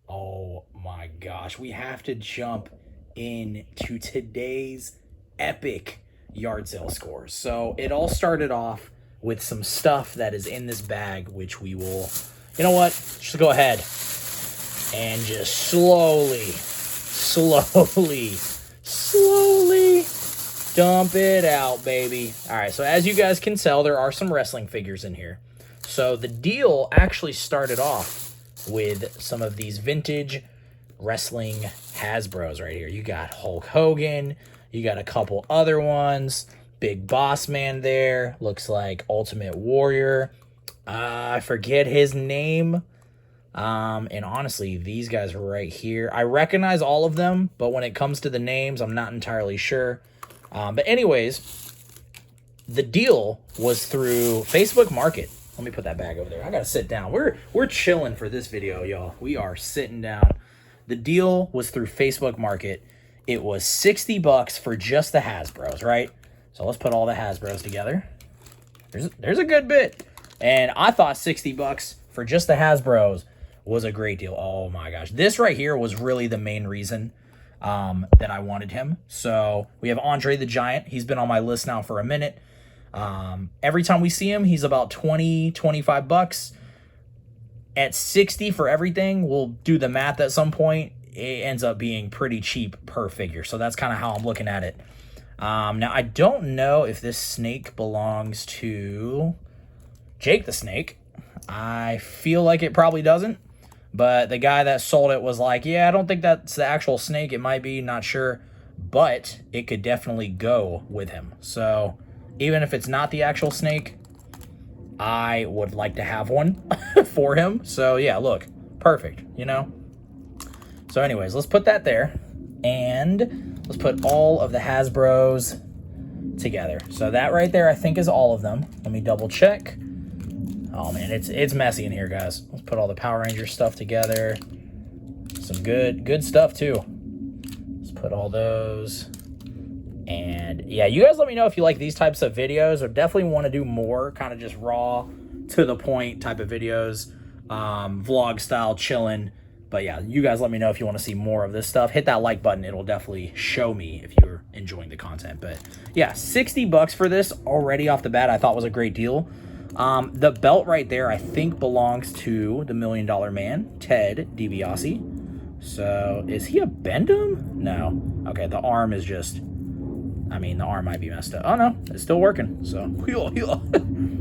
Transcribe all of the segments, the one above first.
Oh my gosh, we have to jump into today's epic yard sale scores. So it all started off with some stuff that is in this bag, which we will, you know what, just go ahead and just slowly dump it out, baby. All right, so as you guys can tell, there are some wrestling figures in here. So the deal actually started off with some of these vintage wrestling Hasbros right here. You got Hulk Hogan, you got a couple other ones, Big Boss Man there, looks like Ultimate Warrior. I forget his name. And honestly, these guys right here, I recognize all of them, but when it comes to the names, I'm not entirely sure. But anyways, the deal was through Facebook Market. Let me put that bag over there. I gotta sit down. We're chilling for this video, y'all. We are sitting down. The deal was through Facebook Market. It was 60 bucks for just the Hasbros, right? So let's put all the Hasbros together. There's a good bit. And I thought 60 bucks for just the Hasbros was a great deal. Oh my gosh. This right here was really the main reason that I wanted him. So we have Andre the Giant. He's been on my list now for a minute. Every time we see him, he's about 20, 25 bucks. At 60 for everything, we'll do the math at some point. It ends up being pretty cheap per figure. So that's kind of how I'm looking at it. Now, I don't know if this snake belongs to Jake the Snake. I feel like it probably doesn't. But the guy that sold it was like, yeah, I don't think that's the actual snake. It might be, not sure. But it could definitely go with him. So even if it's not the actual snake, I would like to have one for him. So yeah, look, perfect, you know? So anyways, let's put that there. And let's put all of the Hasbros together. So that right there, I think, is all of them. Let me double check. Oh man, it's messy in here, guys. Let's put all the Power Ranger stuff together. Some good stuff too. Let's put all those. And yeah, you guys let me know if you like these types of videos, or definitely want to do more kind of just raw, to the point type of videos, vlog style, chilling. But yeah, you guys let me know if you want to see more of this stuff. Hit that like button. It'll definitely show me if you're enjoying the content. But yeah, 60 bucks for this already off the bat, I thought was a great deal. The belt right there, I think, belongs to the $1 Million Man, Ted DiBiase. So is he a Bendham? No. Okay, the arm is just, I mean, the arm might be messed up. Oh no, it's still working. So,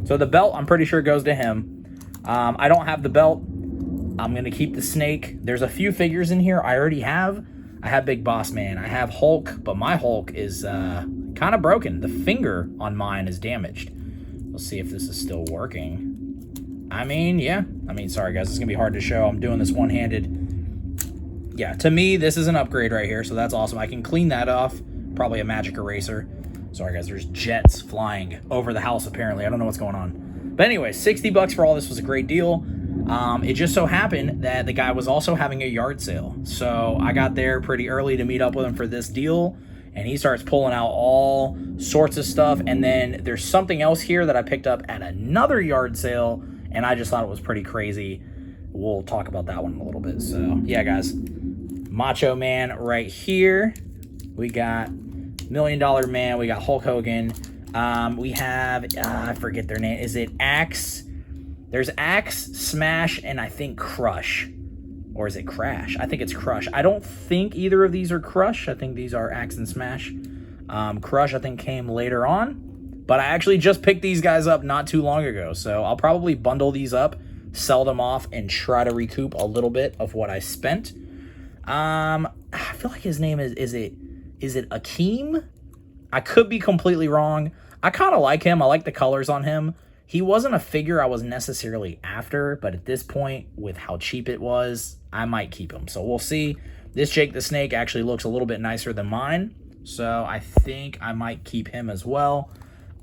so the belt, I'm pretty sure, goes to him. I don't have the belt. I'm going to keep the snake. There's a few figures in here I already have. I have Big Boss Man. I have Hulk, but my Hulk is kind of broken. The finger on mine is damaged. Let's see if this is still working. I mean, yeah. I mean, sorry, guys. It's going to be hard to show. I'm doing this one-handed. Yeah, to me, this is an upgrade right here, so that's awesome. I can clean that off. Probably a magic eraser. Sorry, guys. There's jets flying over the house, apparently. I don't know what's going on. But anyway, 60 bucks for all this was a great deal. It just so happened that the guy was also having a yard sale. So I got there pretty early to meet up with him for this deal. And he starts pulling out all sorts of stuff. And then there's something else here that I picked up at another yard sale. And I just thought it was pretty crazy. We'll talk about that one in a little bit. So, yeah, guys. Macho Man right here. We got $1 Million Man. We got Hulk Hogan. We have, I forget their name. Is it Axe? There's Axe, Smash, and I think Crush. Or is it Crash? I think it's Crush. I don't think either of these are Crush. I think these are Axe and Smash. Crush, I think, came later on. But I actually just picked these guys up not too long ago. So I'll probably bundle these up, sell them off, and try to recoup a little bit of what I spent. I feel like his name is it Akeem? I could be completely wrong. I kind of like him. I like the colors on him. He wasn't a figure I was necessarily after, but at this point, with how cheap it was, I might keep him. So we'll see. This Jake the Snake actually looks a little bit nicer than mine, so I think I might keep him as well.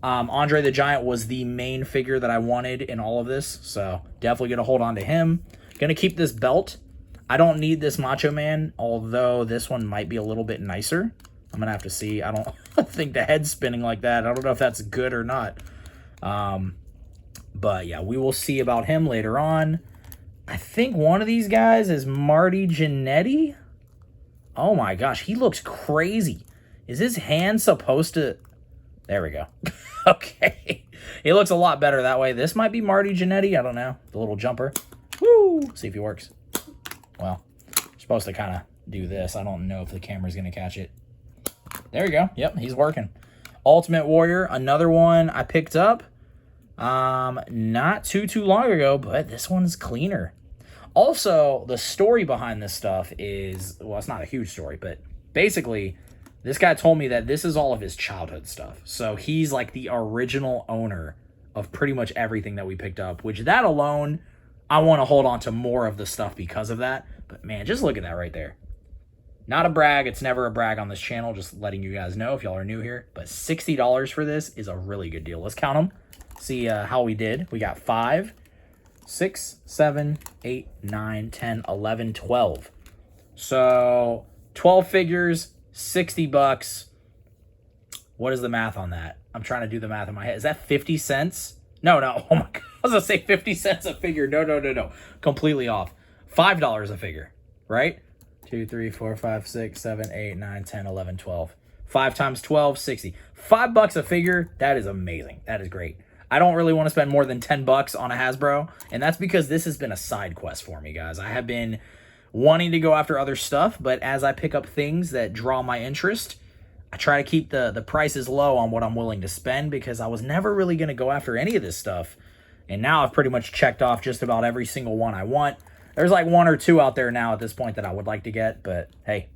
Andre the Giant was the main figure that I wanted in all of this, so definitely going to hold on to him. Going to keep this belt. I don't need this Macho Man, although this one might be a little bit nicer. I'm going to have to see. I don't think the head's spinning like that. I don't know if that's good or not. But yeah, we will see about him later on. I think one of these guys is Marty Jannetty. Oh my gosh, he looks crazy. Is his hand supposed to... There we go. Okay. He looks a lot better that way. This might be Marty Jannetty. I don't know. The little jumper. Woo! See if he works. Well, you're supposed to kind of do this. I don't know if the camera's going to catch it. There we go. Yep, he's working. Ultimate Warrior, another one I picked up not too long ago, but this one's cleaner. Also, the story behind this stuff is, well, it's not a huge story, but basically, this guy told me that this is all of his childhood stuff. So he's like the original owner of pretty much everything that we picked up, which that alone, I want to hold on to more of the stuff because of that. But man, just look at that right there. Not a brag. It's never a brag on this channel. Just letting you guys know if y'all are new here. But $60 for this is a really good deal. Let's count them. See how we did. We got 5, 6, 7, 8, 9, 10, 11, 12. So 12 figures, 60 bucks. What is the math on that? I'm trying to do the math in my head. Is that 50 cents? No. Oh my God. I was going to say 50 cents a figure. No. Completely off. $5 a figure, right? 2, 3, 4, 5, 6, 7, 8, 9, 10, 11, 12. 5 times 12, 60. $5 a figure. That is amazing. That is great. I don't really want to spend more than 10 bucks on a Hasbro, and that's because this has been a side quest for me, guys. I have been wanting to go after other stuff, but as I pick up things that draw my interest, I try to keep the prices low on what I'm willing to spend because I was never really going to go after any of this stuff. And now I've pretty much checked off just about every single one I want. There's like 1 or 2 out there now at this point that I would like to get, but hey,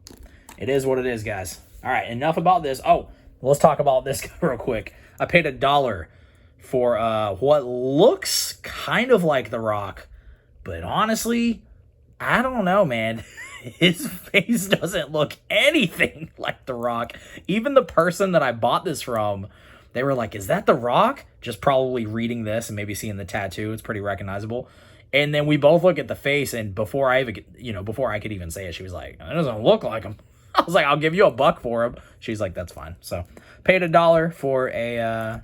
it is what it is, guys. All right, enough about this. Oh, let's talk about this real quick. I paid $1 for what looks kind of like The Rock, but honestly, I don't know, man. His face doesn't look anything like The Rock. Even the person that I bought this from, they were like, is that The Rock? Just probably reading this and maybe seeing the tattoo. It's pretty recognizable. And then we both look at the face, and before I could even say it, she was like, it doesn't look like him. I was like, I'll give you $1 for him. She's like, that's fine. So paid $1 for a,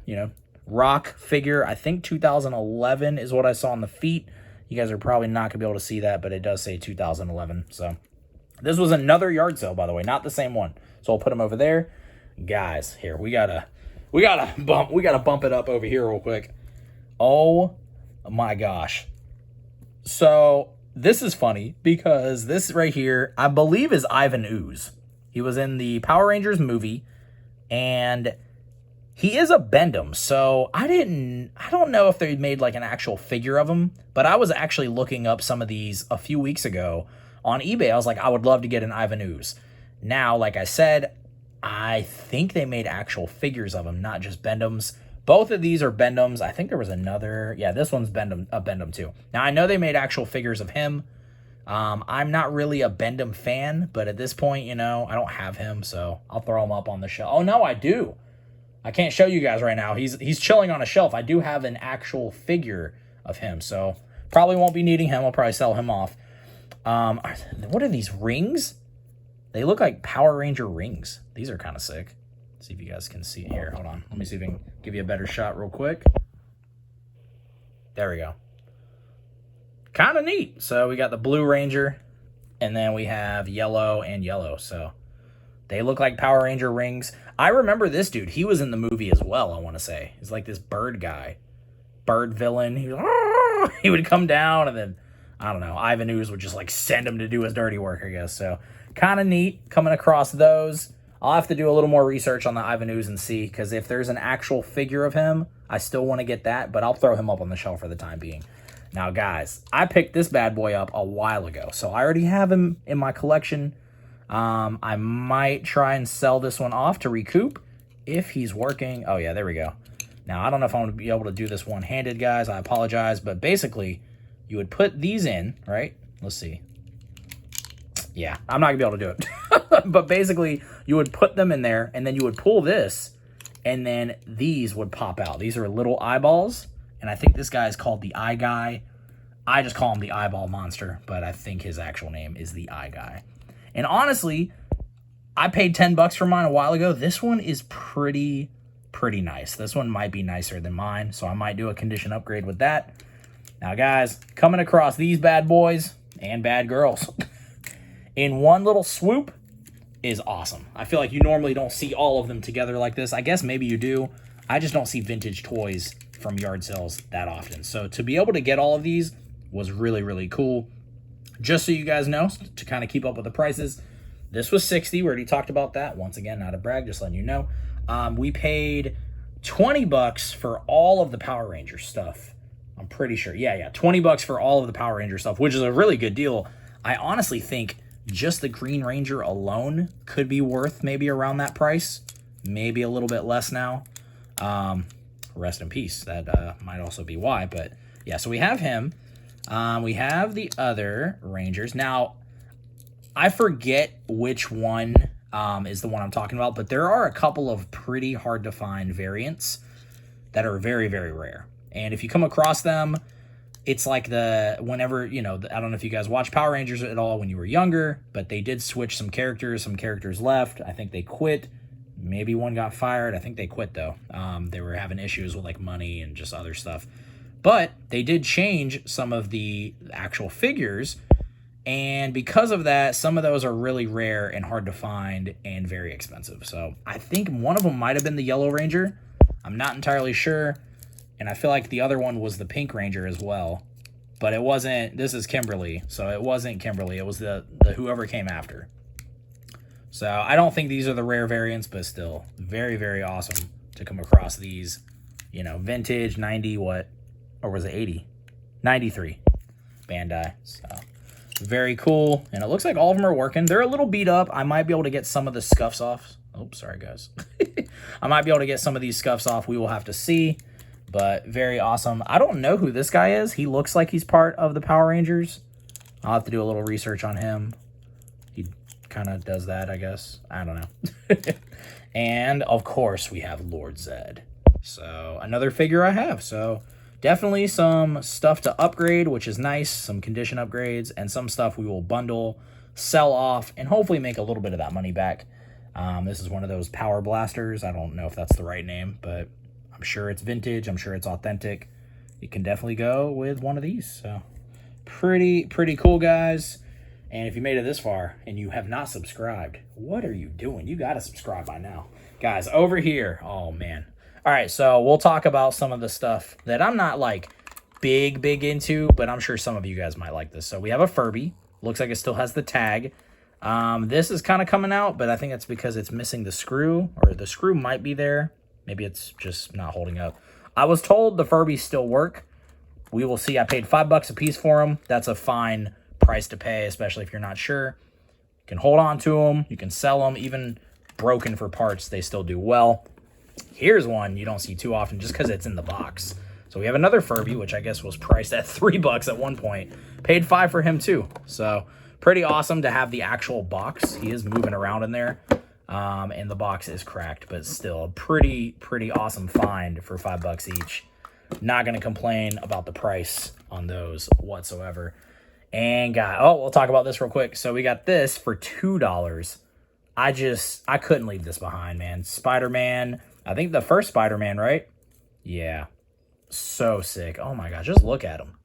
Rock figure. I think 2011 is what I saw on the feet. You guys are probably not going to be able to see that, but it does say 2011. So this was another yard sale, by the way, not the same one. So I'll put them over there. Guys, here, we gotta bump it up over here real quick. Oh my gosh. So this is funny because this right here, I believe, is Ivan Ooze. He was in the Power Rangers movie, and he is a Bendham. So I don't know if they made like an actual figure of him, but I was actually looking up some of these a few weeks ago on eBay. I was like, I would love to get an Ivan Ooze. Now, like I said, I think they made actual figures of him, not just Bendhams. Both of these are Bendhams. I think there was another. Yeah, this one's a Bendham too. Now, I know they made actual figures of him. I'm not really a Bendham fan, but at this point, I don't have him, so I'll throw him up on the shelf. Oh, no, I do. I can't show you guys right now. He's chilling on a shelf. I do have an actual figure of him, so probably won't be needing him. I'll probably sell him off. What are these rings? They look like Power Ranger rings. These are kind of sick. Let's see if you guys can see it here. Hold on. Let me see if I can give you a better shot real quick. There we go. Kind of neat. So we got the Blue Ranger, and then we have yellow and yellow. So they look like Power Ranger rings. I remember this dude. He was in the movie as well, I want to say. He's like this bird guy. Bird villain. He would come down, and then, I don't know, Ivan Ooze would just like send him to do his dirty work, I guess. So kind of neat coming across those. I'll have to do a little more research on the Ivan Ooze and see, because if there's an actual figure of him, I still want to get that, but I'll throw him up on the shelf for the time being. Now, guys, I picked this bad boy up a while ago, so I already have him in my collection. I might try and sell this one off to recoup if he's working. Oh, yeah, there we go. Now, I don't know if I'm going to be able to do this one-handed, guys. I apologize, but basically, you would put these in, right? Let's see. Yeah, I'm not going to be able to do it. But basically, you would put them in there, and then you would pull this, and then these would pop out. These are little eyeballs, and I think this guy is called the Eye Guy. I just call him the Eyeball Monster, but I think his actual name is the Eye Guy. And honestly, I paid 10 bucks for mine a while ago. This one is pretty nice. This one might be nicer than mine, so I might do a condition upgrade with that. Now, guys, coming across these bad boys and bad girls in one little swoop is awesome. I feel like you normally don't see all of them together like this. I guess maybe you do. I just don't see vintage toys from yard sales that often. So to be able to get all of these was really, really cool. Just so you guys know, to kind of keep up with the prices, this was $60. We already talked about that. Once again, not a brag, just letting you know. We paid $20 for all of the Power Ranger stuff. I'm pretty sure. Yeah, $20 for all of the Power Ranger stuff, which is a really good deal. I honestly think just the Green Ranger alone could be worth maybe around that price. Maybe a little bit less now. Rest in peace. That might also be why. But yeah, so we have him. We have the other Rangers. Now, I forget which one is the one I'm talking about, but there are a couple of pretty hard to find variants that are very, very rare. And if you come across them, it's like whenever, I don't know if you guys watch Power Rangers at all when you were younger, but they did switch some characters. Some characters left. I think they quit. Maybe one got fired. I think they quit, though. They were having issues with, like, money and just other stuff. But they did change some of the actual figures, and because of that, some of those are really rare and hard to find and very expensive. So I think one of them might have been the Yellow Ranger. I'm not entirely sure. And I feel like the other one was the Pink Ranger as well. But it wasn't, this is Kimberly, so it wasn't Kimberly. It was the whoever came after. So I don't think these are the rare variants, but still very, very awesome to come across these, vintage 90, what? Or was it 80? 93 Bandai. So very cool. And it looks like all of them are working. They're a little beat up. I might be able to get some of the scuffs off. Oh, sorry, guys. I might be able to get some of these scuffs off. We will have to see. But very awesome. I don't know who this guy is. He looks like he's part of the Power Rangers. I'll have to do a little research on him. He kind of does that, I guess. I don't know. And, of course, we have Lord Zed. So, another figure I have. So, definitely some stuff to upgrade, which is nice. Some condition upgrades. And some stuff we will bundle, sell off, and hopefully make a little bit of that money back. This is one of those Power Blasters. I don't know if that's the right name, but I'm sure it's vintage. I'm sure it's authentic. You can definitely go with one of these. So pretty cool, guys. And if you made it this far and you have not subscribed, what are you doing? You got to subscribe by now. Guys, over here. Oh, man. All right, so we'll talk about some of the stuff that I'm not, like, big into, but I'm sure some of you guys might like this. So we have a Furby. Looks like it still has the tag. This is kind of coming out, but I think it's because it's missing the screw, or the screw might be there. Maybe it's just not holding up. I was told the Furbies still work. We will see. I paid $5 a piece for them. That's a fine price to pay, especially if you're not sure. You can hold on to them. You can sell them. Even broken for parts, they still do well. Here's one you don't see too often just because it's in the box. So we have another Furby, which I guess was priced at $3 at one point. Paid $5 for him too. So pretty awesome to have the actual box. He is moving around in there. And the box is cracked, but still a pretty awesome find for $5 each. Not going to complain about the price on those whatsoever. And we'll talk about this real quick. So we got this for $2. I couldn't leave this behind, man. Spider-Man. I think the first Spider-Man, right? Yeah. So sick. Oh my gosh, just look at him.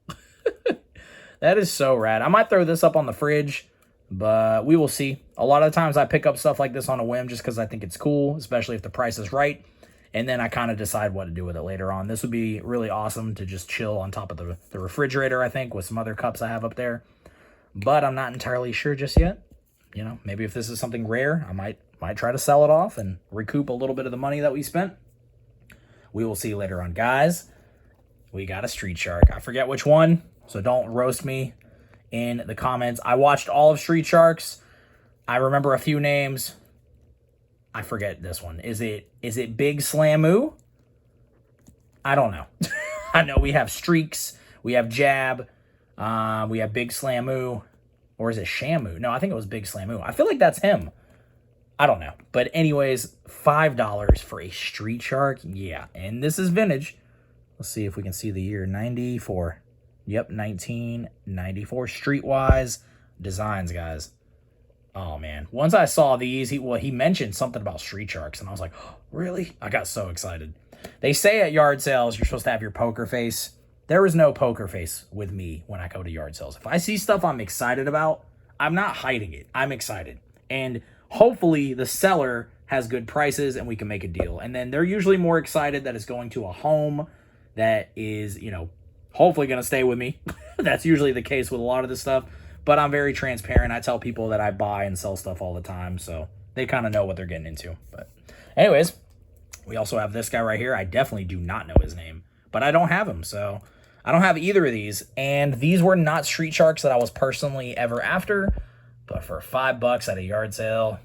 That is so rad. I might throw this up on the fridge, but we will see. A lot of the times I pick up stuff like this on a whim just because I think it's cool, especially if the price is right. And then I kind of decide what to do with it later on. This would be really awesome to just chill on top of the refrigerator, I think, with some other cups I have up there. But I'm not entirely sure just yet. Maybe if this is something rare, I might try to sell it off and recoup a little bit of the money that we spent. We will see later on. Guys, we got a Street Shark. I forget which one, so don't roast me in the comments. I watched all of Street Sharks. I remember a few names. I forget this one. Is it Big Slamoo? I don't know. I know we have Streaks. We have Jab. We have Big Slamoo. Or is it Shamu? No, I think it was Big Slamoo. I feel like that's him. I don't know. But anyways, $5 for a Street Shark. Yeah, and this is vintage. Let's see if we can see the year. 94. Yep, 1994. Streetwise designs, guys. Oh, man. Once I saw these, he mentioned something about Street Sharks, and I was like, oh, really? I got so excited. They say at yard sales you're supposed to have your poker face. there is no poker face with me when I go to yard sales. If I see stuff I'm excited about, I'm not hiding it. I'm excited. And hopefully the seller has good prices and we can make a deal. And then they're usually more excited that it's going to a home that is, you know, hopefully going to stay with me. That's usually the case with a lot of this stuff. But I'm very transparent. I tell people that I buy and sell stuff all the time, so they kind of know what they're getting into. But anyways, we also have this guy right here. I definitely do not know his name, but I don't have him, so I don't have either of these. And these were not Street Sharks that I was personally ever after, but for $5 at a yard sale,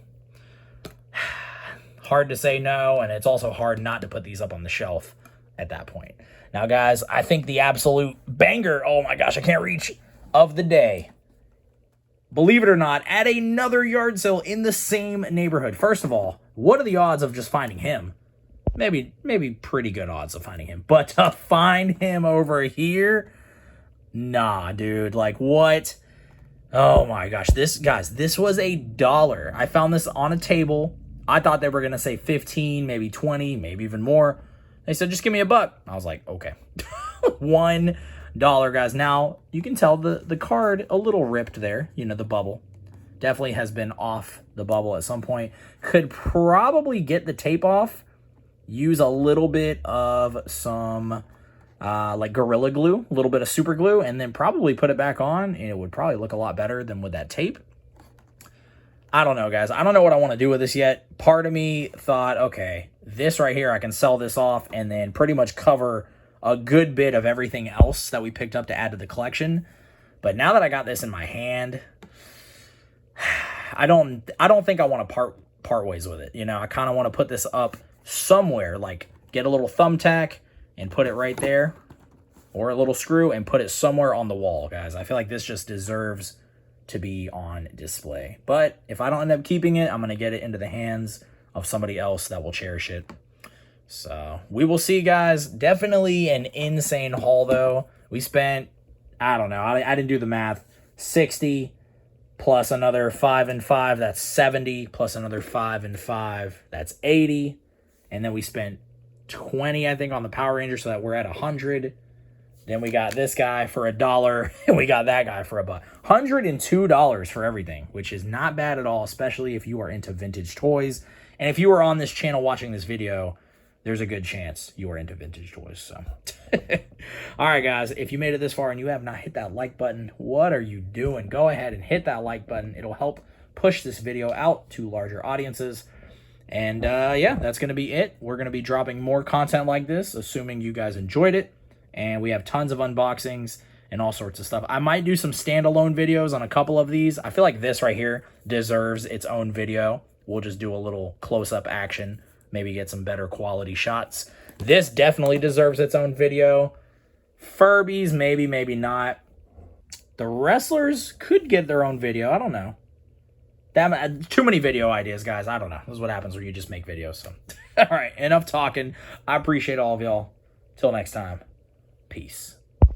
hard to say no, and it's also hard not to put these up on the shelf at that point. Now, guys, I think the absolute banger, oh my gosh, I can't reach, of the day, believe it or not, at another yard sale in the same neighborhood. First of all, what are the odds of just finding him? Maybe pretty good odds of finding him. But to find him over here, nah, dude. Like, what? Oh my gosh. This was $1. I found this on a table. I thought they were going to say 15, maybe 20, maybe even more. They said, just give me $1. I was like, okay. $1, guys. Now, you can tell the card a little ripped there. You know, the bubble. Definitely has been off the bubble at some point. Could probably get the tape off. Use a little bit of some like Gorilla Glue, a little bit of super glue, and then probably put it back on, and it would probably look a lot better than with that tape. I don't know, guys. I don't know what I want to do with this yet. Part of me thought, okay, this right here, I can sell this off and then pretty much cover a good bit of everything else that we picked up to add to the collection. But now that I got this in my hand, I don't think I want to part ways with it. You know, I kind of want to put this up somewhere, like get a little thumbtack and put it right there, or a little screw and put it somewhere on the wall, guys. I feel like this just deserves to be on display. But if I don't end up keeping it, I'm going to get it into the hands of somebody else that will cherish it. So we will see, guys. Definitely an insane haul, though. We spent, I don't know, I didn't do the math, 60 plus another 5 and 5, that's 70, plus another 5 and 5, that's 80. And then we spent 20, I think, on the Power Ranger, so that we're at 100. Then we got this guy for $1, and we got that guy for $1. $102 for everything, which is not bad at all, especially if you are into vintage toys. And if you are on this channel watching this video, there's a good chance you are into vintage toys. So, all right, guys, if you made it this far and you have not hit that like button, what are you doing? Go ahead and hit that like button. It'll help push this video out to larger audiences. And yeah, that's going to be it. We're going to be dropping more content like this, assuming you guys enjoyed it. And we have tons of unboxings and all sorts of stuff. I might do some standalone videos on a couple of these. I feel like this right here deserves its own video. We'll just do a little close-up action, maybe get some better quality shots. This definitely deserves its own video. Furbies, maybe, maybe not. The wrestlers could get their own video. I don't know. Too many video ideas, guys. I don't know. This is what happens when you just make videos. So, all right, enough talking. I appreciate all of y'all. Till next time. Peace.